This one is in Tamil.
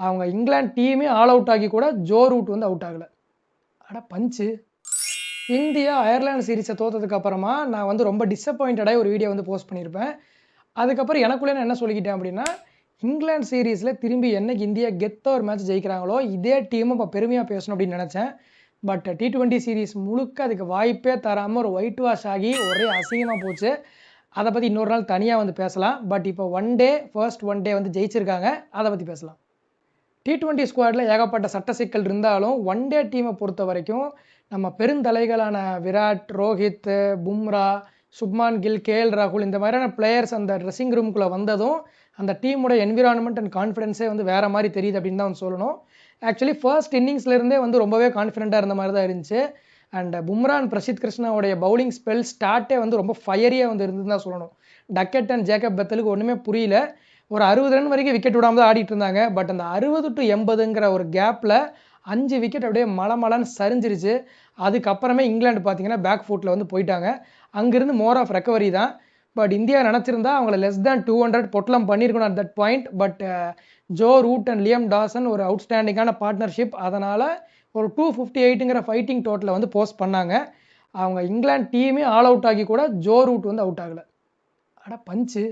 அவங்க இங்கிலாந்து டீமே ஆல் அவுட் ஆகி கூட ஜோ ரூட் வந்து அவுட் ஆகலை. அட பஞ்சு. இந்தியா அயர்லாந்து சீரீஸை தோற்றதுக்கு அப்புறமா நான் வந்து ரொம்ப டிசப்பாயிண்டடாக ஒரு வீடியோ வந்து போஸ்ட் பண்ணியிருப்பேன். அதுக்கப்புறம் எனக்குள்ளே நான் என்ன சொல்லிக்கிட்டேன் அப்படின்னா, இங்கிலாந்து சீரீஸில் திரும்பி என்னைக்கு இந்தியா கெத்தாக ஒரு மேட்ச் ஜெயிக்கிறாங்களோ இதே டீமும் இப்போ பெருமையாக பேசணும் அப்படின்னு நினச்சேன். பட் T20 சீரீஸ் முழுக்க அதுக்கு வாய்ப்பே தராமல் ஒரு ஒயிட் வாஷ் ஆகி ஒரே அசிங்கமாக போச்சு. அதை பற்றி இன்னொரு நாள் தனியாக வந்து பேசலாம். பட் இப்போ ஃபர்ஸ்ட் ஒன் டே வந்து ஜெயிச்சிருக்காங்க, அதை பற்றி பேசலாம். T20 ஸ்குவாடில் ஏகப்பட்ட சட்ட சிக்கல் இருந்தாலும் ஒன் டே டீமை பொறுத்த வரைக்கும் நம்ம பெருந்தலைகளான விராட், ரோஹித், பும்ரா, சுப்மான் கில், KL ராகுல் இந்த மாதிரியான பிளேயர்ஸ் அந்த ட்ரெஸ்ஸிங் ரூமுக்குள்ளே வந்ததும் அந்த டீமோட என்விரான்மெண்ட் அண்ட் கான்ஃபிடென்ஸே வந்து வேறு மாதிரி தெரியுது அப்படின்னு தான் வந்து சொல்லணும். ஆக்சுவலி ஃபர்ஸ்ட் இன்னிங்ஸ்லேருந்தே வந்து ரொம்பவே கான்ஃபிடென்ட்டாக இருந்த மாதிரி தான் இருந்துச்சு. அண்ட் பும்ரா அண்ட் பிரசித் கிருஷ்ணாவுடைய பவுலிங் ஸ்பெல் ஸ்டார்ட்டே வந்து ரொம்ப ஃபயரியாக வந்து இருந்துன்னு தான் சொல்லணும். டக்கெட் அண்ட் ஜேக்கப் பெத்தலுக்கு ஒன்றுமே புரியல. ஒரு 60 ரன் வரைக்கும் விக்கெட் விடாமல் தான் ஆடிட்டு இருந்தாங்க. பட் அந்த 60 to 80ங்கிற ஒரு கேப்பில் 5 விக்கெட் அப்படியே மலமலன்னு சரிஞ்சிருச்சு. அதுக்கப்புறமே இங்கிலாந்து பார்த்தீங்கன்னா பேக் ஃபுட்டில் வந்து போயிட்டாங்க. அங்கேருந்து மோர் ஆஃப் ரெக்கவரி தான். பட் இந்தியா நினச்சிருந்தா அவங்கள லெஸ் தேன் 200 பொட்டலம் பண்ணியிருக்கணும் at that point. But Joe Root and Liam Dawson ஒரு அவுட்ஸ்டாண்டிங்கான பார்ட்னர்ஷிப். அதனால் ஒரு 258ங்கிற ஃபைட்டிங் டோட்டலை வந்து போஸ்ட் பண்ணாங்க. அவங்க இங்கிலாந்து டீமே ஆல் அவுட் ஆகி கூட ஜோ ரூட் வந்து அவுட் ஆகலை. அட பஞ்சு.